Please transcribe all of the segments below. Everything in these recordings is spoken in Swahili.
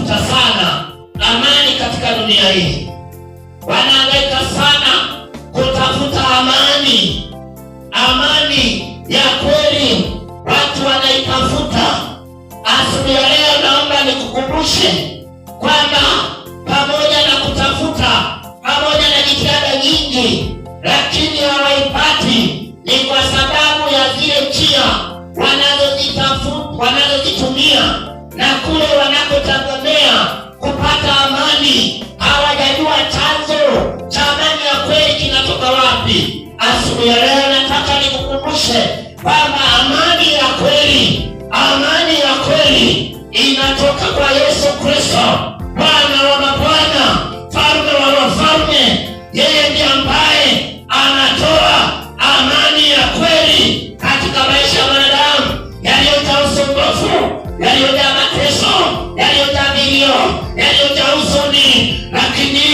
wanatafuta sana amani katika dunia hii, wanahangaika sana kutafuta amani, amani ya kweli watu wanaitafuta. Asubuhi ya leo naomba nikukumbushe kwamba pamoja na kutafuta, pamoja na jitihada nyingi, lakini hawaipati, ni kwa sababu ya zile njia wanazozitumia na kule wanakotegemea kupata amani. Hawajajua chanzo cha amani ya kweli kinatoka wapi. Asubuhi ya leo nataka nikukumbushe kwamba amani ya kweli, amani ya kweli inatoka kwa Yesu Kristo, Bwana wa mabwana, Mfalme wa wafalme. Yeye ndiye ambaye anatoa amani ya kweli katika maisha ya wanadamu yaliyojaa usumbufu, yaliyojaa mateso, yaliyojaa milio, yaliyojaa huzuni, lakini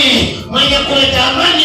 mwenye kuleta amani